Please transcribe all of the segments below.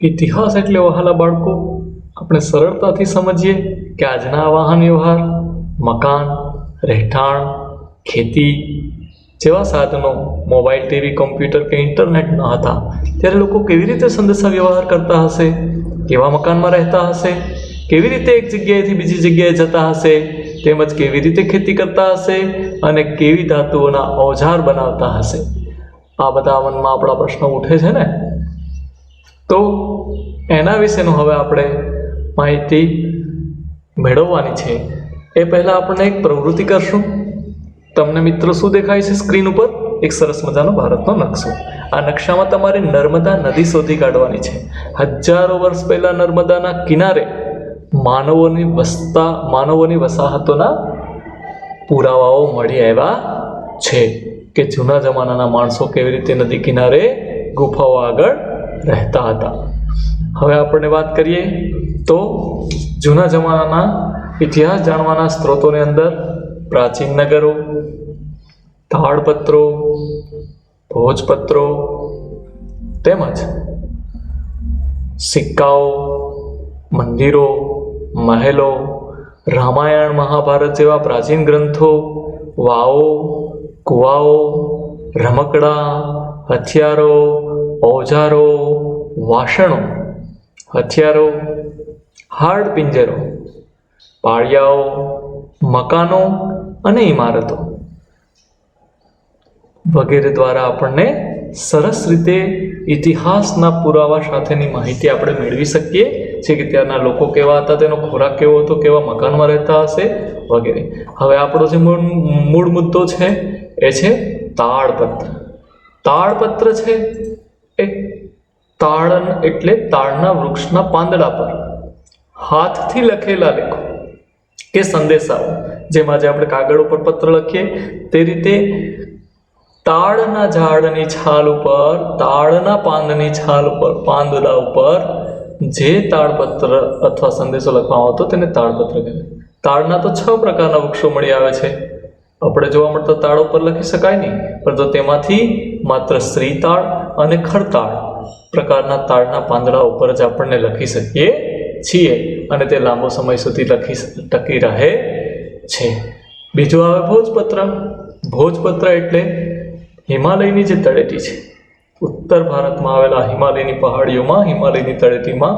ઇતિહાસ એટલે વહાલા બાળકો આપણે સરળતાથી સમજીએ કે આજના વાહન વ્યવહાર, મકાન, રહેઠાણ, ખેતી જેવા સાધનો મોબાઈલ, ટીવી, કોમ્પ્યુટર કે ઇન્ટરનેટ ન હતા ત્યારે લોકો કેવી રીતે સંદેશા વ્યવહાર કરતા હશે, કેવા મકાનમાં રહેતા હશે, કેવી રીતે એક જગ્યાએથી બીજી જગ્યાએ જતા હશે, તેમજ કેવી રીતે ખેતી કરતા હશે અને કેવી ધાતુઓના ઓજાર બનાવતા હશે. આ બધા મનમાં આપણા પ્રશ્નો ઉઠે છે ને. તો એના વિશેનું હવે આપણે માહિતી મેળવવાની છે. એ પહેલાં આપણને એક પ્રવૃત્તિ કરશું. તમને મિત્રો શું દેખાય છે સ્ક્રીન ઉપર? એક સરસ મજાનો ભારતનો નકશો. આ નકશામાં તમારે નર્મદા નદી શોધી કાઢવાની છે. હજારો વર્ષ પહેલાં નર્મદાના કિનારે માનવોની વસાહતોના પુરાવાઓ મળી આવ્યા છે કે જૂના જમાનાના માણસો કેવી રીતે નદી કિનારે ગુફાઓ આગળ રહેતા હતા. હવે આપણે વાત કરીએ તો જૂના જમાનાના ઇતિહાસ જાણવાના સ્ત્રોતોની અંદર પ્રાચીન નગરો, તાડપત્રો, ભોજપત્રો તેમજ સિક્કાઓ, મંદિરો, મહેલો, રામાયણ, મહાભારત જેવા પ્રાચીન ગ્રંથો, વાવો, કુવાઓ, રમકડા, હથિયારો, ઓજારો, વાસણો, હથિયારો, હાડ પિંજરો, પાળિયાઓ, મકાનો અને ઇમારતો વગેરે દ્વારા આપણને સરસ રીતે ઇતિહાસના પુરાવા સાથેની માહિતી આપણે મેળવી શકીએ છીએ કે ત્યારના લોકો કેવા હતા, તેનો ખોરાક કેવો હતો, કેવા મકાનમાં રહેતા હશે વગેરે. હવે આપણો જે મૂળ મુદ્દો છે એ છે તાડપત્ર. તાડપત્ર છે એ એટલે તાડના વૃક્ષના પાંદડા પર હાથથી લખેલા લેખો કે સંદેશાઓ, જેમ આજે આપણે કાગળ ઉપર પત્ર લખીએ તે રીતે તાડના ઝાડની છાલ ઉપર, તાડના પાંદની છાલ ઉપર, પાંદડા ઉપર જે તાડપત્ર અથવા સંદેશો લખવામાં આવતો તેને તાડપત્ર કહેવાય. તાડના તો 6 પ્રકારના વૃક્ષો મળી આવે છે. આપણે જોવા મળતા તાડ ઉપર લખી શકાય નહીં, પરંતુ તેમાંથી માત્ર શ્રીતાડ અને ખરતાડ પ્રકારના તાડના પાંદડા ઉપર જ આપણને લખી શકીએ છીએ અને તે લાંબો સમય સુધી ટકી રહે છે. બીજું આવે ભોજપત્ર. ભોજપત્ર એટલે હિમાલયની જે તળેટી છે, ઉત્તર ભારતમાં આવેલા હિમાલયની પહાડીઓમાં, હિમાલયની તળેટીમાં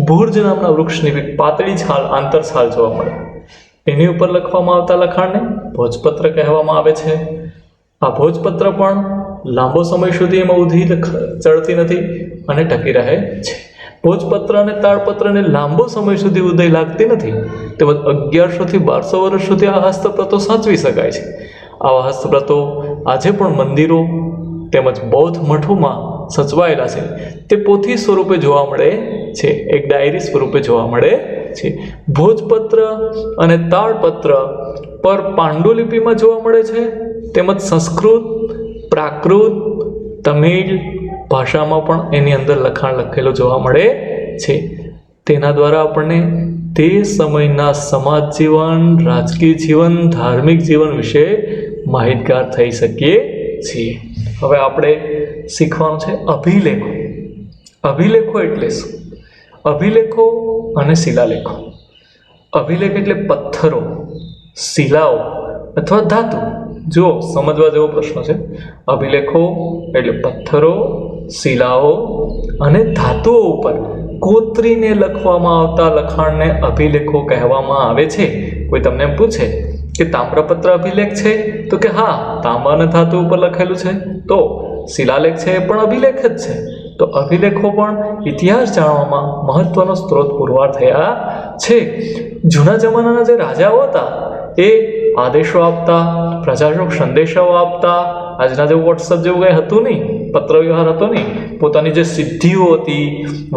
ભુર્જ નામના વૃક્ષની પાતળી છાલ, આંતરછાલ જોવા મળે. એની ઉપર લખવામાં આવતા લખાણને ભોજપત્ર કહેવામાં આવે છે. આ ભોજપત્ર પણ લાંબો સમય સુધી એમાં ઉધી ચડતી નથી અને ટકી રહે છે. ભોજપત્ર અને તાડપત્રને લાંબો સમય સુધી ઉદય લાગતી નથી, તેમજ 1100 થી 1200 વર્ષ સુધી આ હસ્તપ્રતો સાચવી શકાય છે. આવા હસ્તપ્રતો આજે પણ મંદિરો તેમજ બૌદ્ધ મઠોમાં સચવાયેલા છે. તે પોથી સ્વરૂપે જોવા મળે છે, એક ડાયરી સ્વરૂપે જોવા મળે છે. ભોજપત્ર અને તાડપત્ર પર પાંડુલિપિમાં જોવા મળે છે, તેમજ સંસ્કૃત, પ્રાકૃત, તમિળ ભાષામાં પણ એની અંદર લખાણ લખેલું જોવા મળે છે. તેના દ્વારા આપણને તે સમયના સમાજ જીવન, રાજકીય જીવન, ધાર્મિક જીવન વિશે માહિતગાર થઈ શકીએ છીએ. હવે આપણે શીખવાનું છે અભિલેખો. અભિલેખો એટલે શું? અભિલેખો અને શિલાલેખો. અભિલેખ એટલે પથ્થરો, શિલાઓ અથવા ધાતુ. જો સમજવા જેવો પ્રશ્ન છે. અભિલેખો એટલે પથ્થરો, શિલાઓ અને ધાતુઓ ઉપર કોતરીને લખવામાં આવતા લખાણને અભિલેખો કહેવામાં આવે છે. કોઈ તમને એમ પૂછે કે તામ્રપત્ર અભિલેખ છે, તો કે હા, તાંબા અને ધાતુ ઉપર લખેલું છે. તો શિલાલેખ છે એ પણ અભિલેખ જ છે. તો અભિલેખો પણ ઇતિહાસ જાણવામાં મહત્વનો સ્ત્રોત પુરવાર થયા છે. જૂના જમાનાના જે રાજાઓ હતા એ આદેશો આપતા, પ્રજાજોગ સંદેશાઓ આપતા. આજના જેવું વોટ્સઅપ જેવું કંઈ હતું નહીં, પત્ર વ્યવહાર હતો નહીં. પોતાની જે સિદ્ધિઓ હતી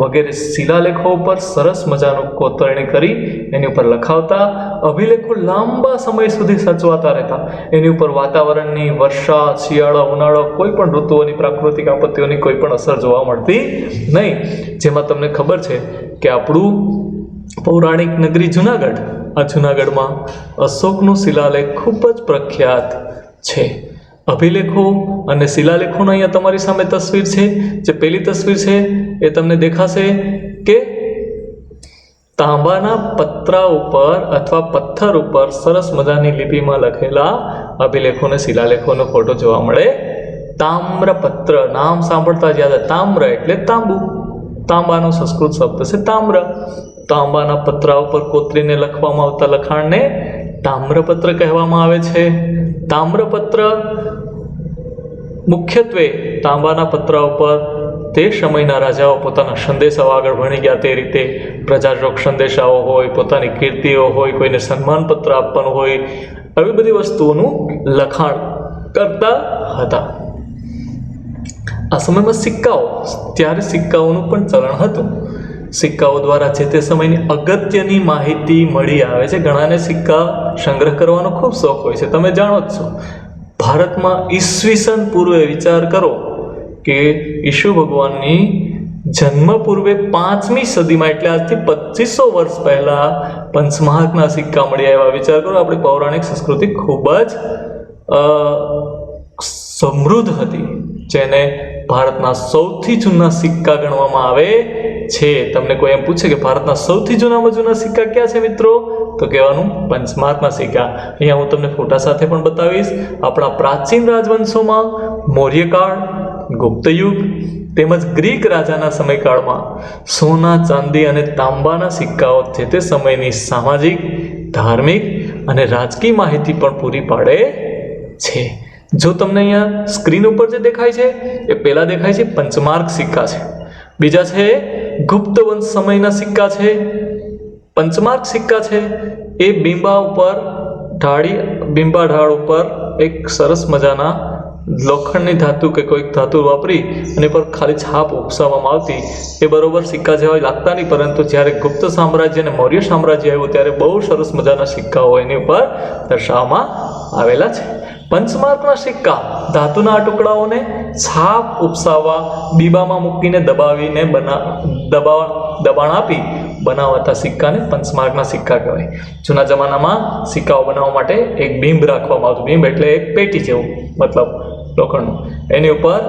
વગેરે શિલાલેખો ઉપર સરસ મજાનું કોતરણી કરી એની ઉપર લખાવતા. અભિલેખો લાંબા સમય સુધી સચવાતા રહેતા. એની ઉપર વાતાવરણની, વર્ષા, શિયાળો, ઉનાળો, કોઈ પણ ઋતુઓની, પ્રાકૃતિક આપત્તિઓની કોઈ પણ અસર જોવા મળતી નહીં. જેમાં તમને ખબર છે કે આપણું પૌરાણિક નગરી જુનાગઢ, આ જુનાગઢમાં અશોકનો શિલાલેખ ખૂબ જ પ્રખ્યાત છે. અભિલેખો અને શિલાલેખોનો અહીંયા તમારી સામે તસવીર છે. જે પહેલી તસવીર છે એ તમને દેખાશે કે તાંબાના પતરા ઉપર અથવા પથ્થર ઉપર સરસ મજાની લિપિમાં લખેલા અભિલેખો અને શિલાલેખોનો ફોટો જોવા મળે. તામ્રપત્ર, નામ સાંભળતા જ યાદ આવે. તામ્ર એટલે તાંબુ, તાંબાનો સંસ્કૃત શબ્દ છે તામ્ર. તાંબાના પતરા ઉપર કોતરીને લખવામાં આવતા લખાણને તામ્રપત્ર કહેવામાં આવે છે. તામ્રપત્ર મુખ્યત્વે તાંબાના પતરા ઉપર તે સમયના રાજાઓ પોતાના સંદેશાઓ આગળ ભણી ગયા તે રીતે પ્રજાજોગ સંદેશાઓ હોય, પોતાની કીર્તિઓ હોય, કોઈને સન્માનપત્ર આપવાનું હોય, આવી બધી વસ્તુઓનું લખાણ કરતા હતા. આ સમયમાં સિક્કાઓ, ત્યારે સિક્કાઓનું પણ ચલણ હતું. સિક્કાઓ દ્વારા જે તે સમયની અગત્યની માહિતી મળી આવે છે. ઘણાને સિક્કા સંગ્રહ કરવાનો ખૂબ શોખ હોય છે. તમે જાણો જ છો, ભારતમાં ઈસવીસન પૂર્વે વિચાર કરો કે ઈસુ ભગવાનની જન્મ પૂર્વે 5મી સદીમાં, એટલે આજથી 2500 વર્ષ પહેલા પંચમહાકના સિક્કા મળી આવ્યા. વિચાર કરો, આપણી પૌરાણિક સંસ્કૃતિ ખૂબ જ સમૃદ્ધ હતી, જેને ભારતના સૌથી જૂના સિક્કા ગણવામાં આવે છે. તમને કોઈ એમ પૂછે કે ભારતના સૌથી જૂનામાં જૂના સિક્કા ક્યાં છે મિત્રો, તો કહેવાનું પંચમહાકના સિક્કા. અહીંયા હું તમને ફોટા સાથે પણ બતાવીશ. આપણા પ્રાચીન રાજવંશોમાં મૌર્યકાળ, ગુપ્તયુગ તેમજ ગ્રીક રાજાના સમયકાળમાં સોના, ચાંદી અને તાંબાના સિક્કાઓ જે તે સમયની સામાજિક, ધાર્મિક અને રાજકીય માહિતી પણ પૂરી પાડે છે. જો તમને અહીંયા સ્ક્રીન ઉપર જે દેખાય છે એ પહેલા દેખાય છે પંચમાર્ક સિક્કા છે. બીજા છે ગુપ્ત વંશ સમયના સિક્કા છે. પંચમાર્ક સિક્કા છે એ બિંબા ઢાળ ઉપર એક સરસ મજાના લોખંડની ધાતુ કે કોઈક ધાતુ વાપરી અને પર ખાલી છાપ ઉપસાવવામાં આવતી. એ બરોબર સિક્કા જેવા લાગતા નહીં, પરંતુ જ્યારે ગુપ્ત સામ્રાજ્ય અને મૌર્ય સામ્રાજ્ય આવ્યું ત્યારે બહુ સરસ મજાના સિક્કાઓ એની ઉપર દર્શાવવામાં આવેલા છે. પંચમાર્કના સિક્કા ધાતુના ટુકડાઓને છાપ ઉપસાવવા બીબામાં મૂકીને દબાણ આપી બનાવાતા સિક્કાને પંચમાર્કના સિક્કા કહેવાય. જૂના જમાનામાં સિક્કાઓ બનાવવા માટે એક બિંબ રાખવામાં આવતું. બિંબ એટલે એક પેટી જેવું, મતલબ લોખંડનું. એની ઉપર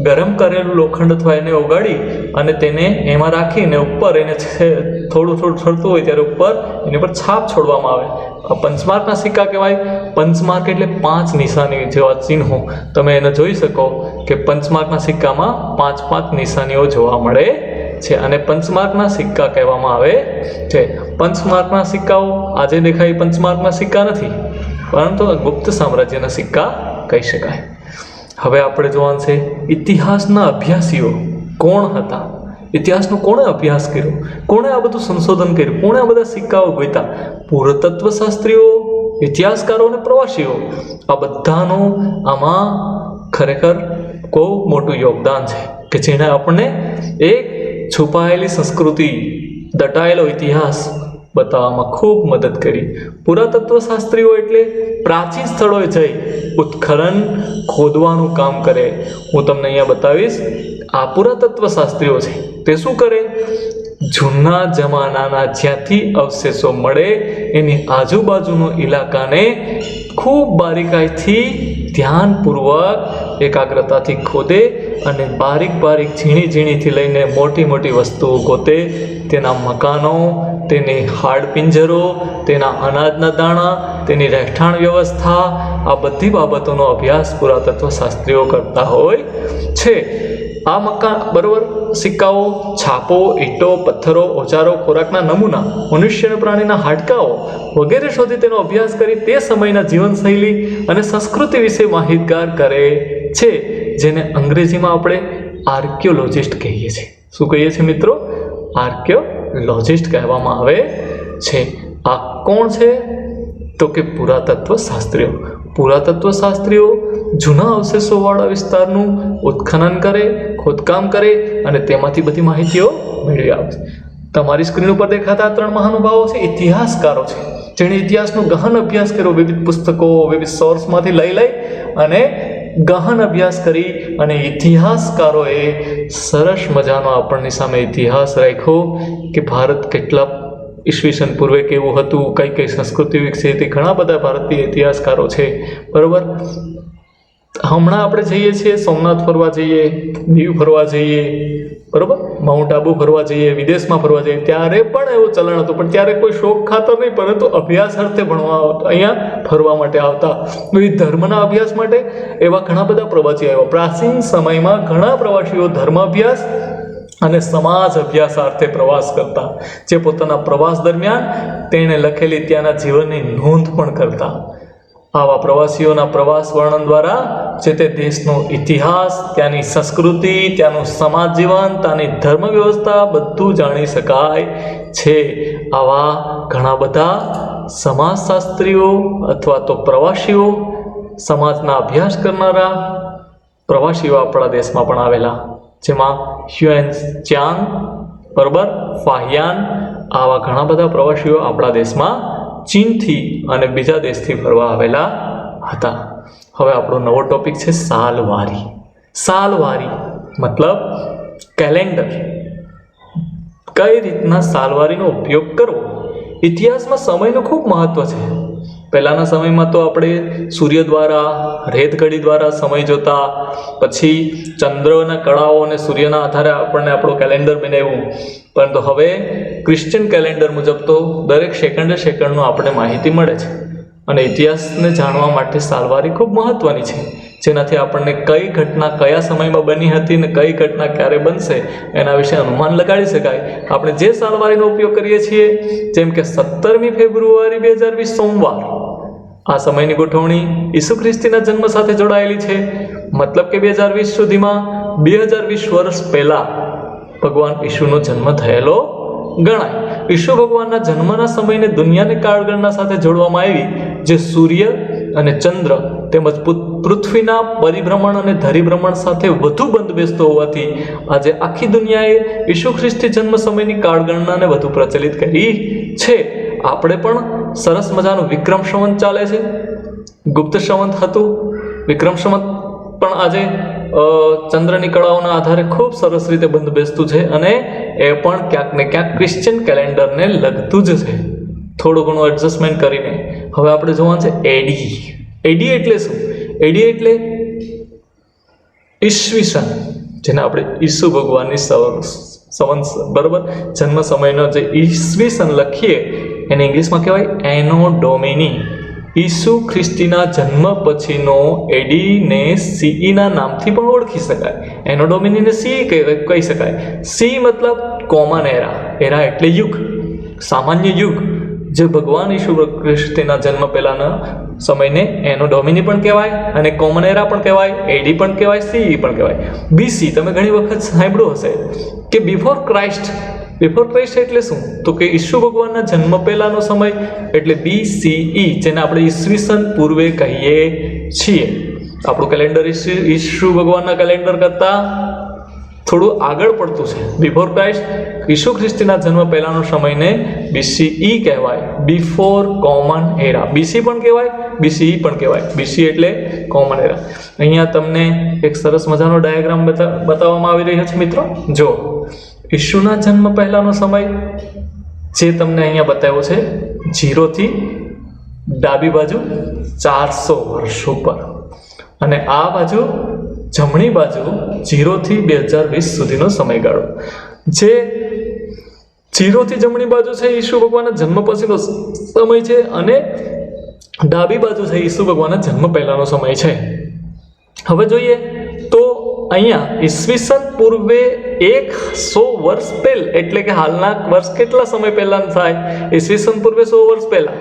ગરમ કરેલું લોખંડ અથવા એને ઓગાળી અને તેને એમાં રાખીને ઉપર એને થોડું ઠરતું હોય ત્યારે ઉપર એની ઉપર છાપ છોડવામાં આવે. આ પંચમાર્કના સિક્કા કહેવાય. પંચમાર્ક એટલે 5 નિશાની જેવા ચિહ્નો. તમે એને જોઈ શકો કે પંચમાર્કના સિક્કામાં 5 નિશાનીઓ જોવા મળે છે અને પંચમાર્કના સિક્કા કહેવામાં આવે છે. પંચમાર્કના સિક્કાઓ આજે દેખાય પંચમાર્કના સિક્કા નથી, પરંતુ ગુપ્ત સામ્રાજ્યના સિક્કા કહી શકાય. હવે આપણે જોવાનું છે ઇતિહાસના અભ્યાસીઓ કોણ હતા. ઇતિહાસનો કોણે અભ્યાસ કર્યો, કોણે આ બધું સંશોધન કર્યું, કોણે આ બધા સિક્કાઓ ગોત્યા? પુરાતત્વશાસ્ત્રીઓ, ઇતિહાસકારો અને પ્રવાસીઓ. આ બધાનું આમાં ખરેખર ખૂબ મોટું યોગદાન છે કે જેણે આપણને એક છુપાયેલી સંસ્કૃતિ, દટાયેલો ઇતિહાસ બતાવવામાં ખૂબ મદદ કરી. પુરાતત્વશાસ્ત્રીઓ એટલે પ્રાચીન સ્થળોએ જઈ ઉત્ખનન, ખોદવાનું કામ કરે. હું તમને અહીંયા બતાવીશ. આ પુરાતત્વશાસ્ત્રીઓ છે તે શું કરે? જૂના જમાનાના જ્યાંથી અવશેષો મળે એની આજુબાજુનો ઇલાકાને ખૂબ બારીકાઈથી, ધ્યાનપૂર્વક, એકાગ્રતાથી ખોદે અને બારીક ઝીણીથી લઈને મોટી વસ્તુઓ ગોતે. તેના મકાનો, તેની હાડપિંજરો, તેના અનાજના દાણા, તેની રહેઠાણ વ્યવસ્થા, આ બધી બાબતોનો અભ્યાસ પુરાતત્વશાસ્ત્રીઓ કરતા હોય છે. આ મકાન બરોબર, સિક્કાઓ, છાપો, ઈંટો, પથ્થરો, ઓજારો, ખોરાકના નમૂના, મનુષ્ય અને પ્રાણીના હાડકાઓ વગેરે શોધી તેનો અભ્યાસ કરી તે સમયના જીવનશૈલી અને સંસ્કૃતિ વિશે માહિતગાર કરે છે, જેને અંગ્રેજીમાં આપણે આર્કિયોલોજિસ્ટ કહીએ છીએ. શું કહીએ છીએ મિત્રો? આર્કિયોલોજિસ્ટ કહેવામાં આવે છે. આ કોણ છે? તો કે પુરાતત્વશાસ્ત્રીઓ. પુરાતત્વશાસ્ત્રીઓ જૂના અવશેષોવાળા વિસ્તારનું ઉત્ખનન કરે, ખોદકામ કરે અને તેમાંથી બધી માહિતીઓ મેળવી આવે છે. તમારી સ્ક્રીન ઉપર દેખાતા 3 મહાનુભાવો છે ઇતિહાસકારો છે, જેણે ઇતિહાસનો ગહન અભ્યાસ કર્યો. વિવિધ પુસ્તકો, વિવિધ સોર્સમાંથી લઈ અને ગહન અભ્યાસ કરી અને ઇતિહાસકારોએ સરસ મજાનો આપણની સામે ઇતિહાસ રાખ્યો કે ભારત કેટલા ઈસવીસન પૂર્વે કેવું હતું, કઈ સંસ્કૃતિ વિકસી હતી. ઘણા બધા ભારતીય ઇતિહાસકારો છે, બરાબર. હમણાં આપણે જઈએ છીએ સોમનાથ ફરવા જઈએ, દીવ ફરવા જઈએ, બરોબર, માઉન્ટ આબુ ફરવા જઈએ, વિદેશમાં ફરવા જઈએ, ત્યારે પણ એવું ચલણ હતું, પણ ત્યારે કોઈ શોખ ખાતર નહીં, પરંતુ અભ્યાસ અર્થે ભણવા અહીંયા ફરવા માટે આવતા. ધર્મના અભ્યાસ માટે એવા ઘણા બધા પ્રવાસીઓ આવ્યા. પ્રાચીન સમયમાં ઘણા પ્રવાસીઓ ધર્મ અભ્યાસ અને સમાજ અભ્યાસાર્થે પ્રવાસ કરતા, જે પોતાના પ્રવાસ દરમિયાન તેણે લખેલી ત્યાંના જીવનની નોંધ પણ કરતા. આવા પ્રવાસીઓના પ્રવાસ વર્ણન દ્વારા જે તે દેશનો ઇતિહાસ, ત્યાંની સંસ્કૃતિ, ત્યાંનું સમાજ જીવન, ત્યાંની ધર્મ વ્યવસ્થા બધું જાણી શકાય છે. આવા ઘણા બધા સમાજશાસ્ત્રીઓ અથવા તો પ્રવાસીઓ, સમાજના અભ્યાસ કરનારા પ્રવાસીઓ આપણા દેશમાં પણ આવેલા, જેમાં હ્યુએન ચાંગ, બરોબર, ફાહિયાન, આવા ઘણા બધા પ્રવાસીઓ આપણા દેશમાં ચીનથી અને બીજા દેશથી ફરવા આવેલા હતા. હવે આપણો નવો ટોપિક છે સાલવારી. સાલવારી મતલબ કેલેન્ડર. કઈ રીતના સાલવારીનો ઉપયોગ કરવો? ઇતિહાસમાં સમયનું ખૂબ મહત્વ છે. પહેલાંના સમયમાં તો આપણે સૂર્ય દ્વારા, રેતઘડી દ્વારા સમય જોતા, પછી ચંદ્રના કળાઓ અને સૂર્યના આધારે આપણને આપણું કેલેન્ડર બનાવ્યું. પરંતુ હવે ક્રિશ્ચિયન કેલેન્ડર મુજબ તો દરેક સેકન્ડે સેકન્ડનું આપણે માહિતી મળે છે. અને ઇતિહાસને જાણવા માટે સાલવારી ખૂબ મહત્ત્વની છે, જેનાથી આપણને કઈ ઘટના કયા સમયમાં બની હતી ને કઈ ઘટના ક્યારે બનશે એના વિશે અનુમાન લગાડી શકાય. આપણે જે સાલવારીનો ઉપયોગ કરીએ છીએ, જેમ કે 17મી ફેબ્રુઆરી 2020 સોમવાર, આ સમયની ગોઠવણી ઈસુ ખ્રિસ્તીના જન્મ સાથે જોડાયેલી છે. મતલબ કે 2020 સુધીમાં 2020 વર્ષ પહેલાં ભગવાન ઈસુનો જન્મ થયેલો ગણાય. ઈસુ ભગવાનના જન્મના સમયને દુનિયાની કાળગણના સાથે જોડવામાં આવી, જે સૂર્ય અને ચંદ્ર તેમજ પૃથ્વીના પરિભ્રમણ અને ધરીભ્રમણ સાથે વધુ બંધ બેસતો હોવાથી આજે આખી દુનિયાએ ઈસુ ખ્રિસ્તી જન્મ સમયની કાળગણનાને વધુ પ્રચલિત કરી છે. આપણે પણ સરસ મજાનું વિક્રમ સંવત ચાલે છે. ગુપ્ત સંવત હતું, વિક્રમ સંવત પણ આજે ચંદ્રની કળાઓના આધારે ખૂબ સરસ રીતે બંધ બેસતું છે, અને એ પણ ક્યાંક ને ક્યાંક ક્રિશ્ચિયન કેલેન્ડરને લગતું જ છે, થોડું ઘણું એડજસ્ટમેન્ટ કરીને. હવે આપણે જોવાનું છે એડી. એડી એટલે શું? એડી એટલે ઈસવીસન, જેને આપણે ઈસુ ભગવાનની સંવત, બરોબર, જન્મ સમયનો જે ઈસવીસન લખીએ એને ઇંગ્લિશમાં કહેવાય એનો ડોમિની. ઈસુ ખ્રિસ્તીના જન્મ પછીનો એડીને સીઈના નામથી પણ ઓળખી શકાય. એનો ડોમિનીને સી કહી શકાય. સી મતલબ કોમન એરા. એરા એટલે યુગ, સામાન્ય યુગ. જે ભગવાન ઈસુ ખ્રિસ્તીના જન્મ પહેલાંના સમયને એનો ડોમિની પણ કહેવાય અને કોમન એરા પણ કહેવાય, એડી પણ કહેવાય, સીઈ પણ કહેવાય. બીસી તમે ઘણી વખત સાંભળ્યું હશે કે બિફોર ક્રાઇસ્ટ. બિફોર ક્રાઇસ્ટ એટલે શું? તો કે ઈસુ ભગવાનના જન્મ પહેલાંનો સમય એટલે BCE, જેને આપણે ઈસવીસન પૂર્વે કહીએ છીએ. આપણું કેલેન્ડર ઈસુ ભગવાનના કેલેન્ડર કરતાં થોડું આગળ પડતું છે. બિફોર ક્રાઇસ્ટ, ઈસુ ખ્રિસ્તીના જન્મ પહેલાંનો સમયને BCE કહેવાય, બિફોર કોમન એરા. BC પણ કહેવાય, BCE પણ કહેવાય. BC એટલે કોમન એરા. અહીંયા તમને એક સરસ મજાનો ડાયાગ્રામ બતાવવામાં આવી રહ્યો છે મિત્રો. જો ઈસુના જન્મ પહેલાંનો સમય જે તમને અહીંયા બતાવ્યો છે, 0 થી ડાબી બાજુ 400 વર્ષ ઉપર, અને આ બાજુ જમણી બાજુ 0 થી 2020 સુધીનો સમયગાળો. જે 0 થી જમણી બાજુ છે ઈસુ ભગવાનના જન્મ પછીનો સમય છે, અને ડાબી બાજુ છે ઈસુ ભગવાનના જન્મ પહેલાંનો સમય છે. હવે જોઈએ તો અહીંયા ઈસવીસન પૂર્વે 100 વર્ષ પહેલા, એટલે કે હાલના વર્ષ કેટલા સમય પહેલાં થાય? ઈસવીસન પૂર્વે 100 વર્ષ પહેલા,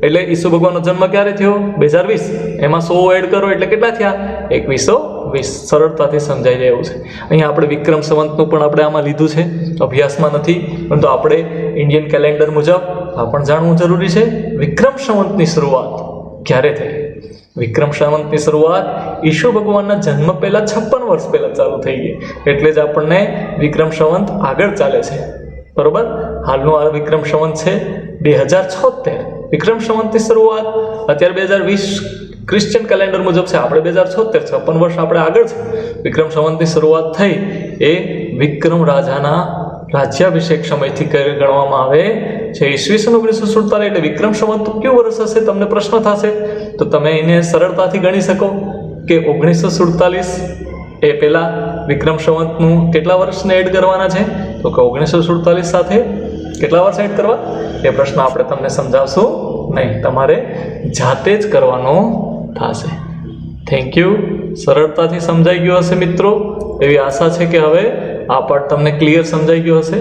એટલે ઈસુ ભગવાનનો જન્મ ક્યારે થયો? 2020. એમાં 100 એડ કરો એટલે કેટલા થયા? 2120. સરળતાથી સમજાઈ જાય એવું છે. અહીંયા આપણે વિક્રમ સંવતનું પણ આપણે આમાં લીધું છે, અભ્યાસમાં નથી, પરંતુ આપણે ઇન્ડિયન કેલેન્ડર મુજબ આ પણ જાણવું જરૂરી છે. વિક્રમ સંવતની શરૂઆત ક્યારે થઈ? વિક્રમ સંવતની શરૂઆત ઈસુ ભગવાનના જન્મ પહેલાં 56 વર્ષ પહેલાં ચાલુ થઈ ગઈ, એટલે જ આપણને વિક્રમ સંવત આગળ ચાલે છે, બરોબર. હાલનું આ વિક્રમ સંવત છે 2076. વિક્રમ સંવતની શરૂઆત અત્યારે 2020 ક્રિશ્ચિયન કેલેન્ડર મુજબ છે, આપણે 2076, 56 વર્ષ આપણે આગળ છે. વિક્રમ સંવતની શરૂઆત થઈ એ વિક્રમ રાજાના રાજ્યાભિષેક સમયથી ગણવામાં આવે છે. ઈસવીસન 1947 એટલે વિક્રમ સંવત કયું વર્ષ હશે? તમને પ્રશ્ન થશે, તો તમે એને સરળતાથી ગણી શકો કે 1947 એ પહેલાં વિક્રમ સંવતનું કેટલા વર્ષને એડ કરવાના છે? તો કે 1947 સાથે કેટલા વર્ષ એડ કરવા? એ પ્રશ્ન આપણે તમને સમજાવશું નહીં, તમારે જાતે જ કરવાનો થશે. Thank you. સરળતાથી સમજાઈ ગયું હશે મિત્રો. એવી આશા છે કે હવે આ પાઠ તમને ક્લિયર સમજાઈ ગયો હશે.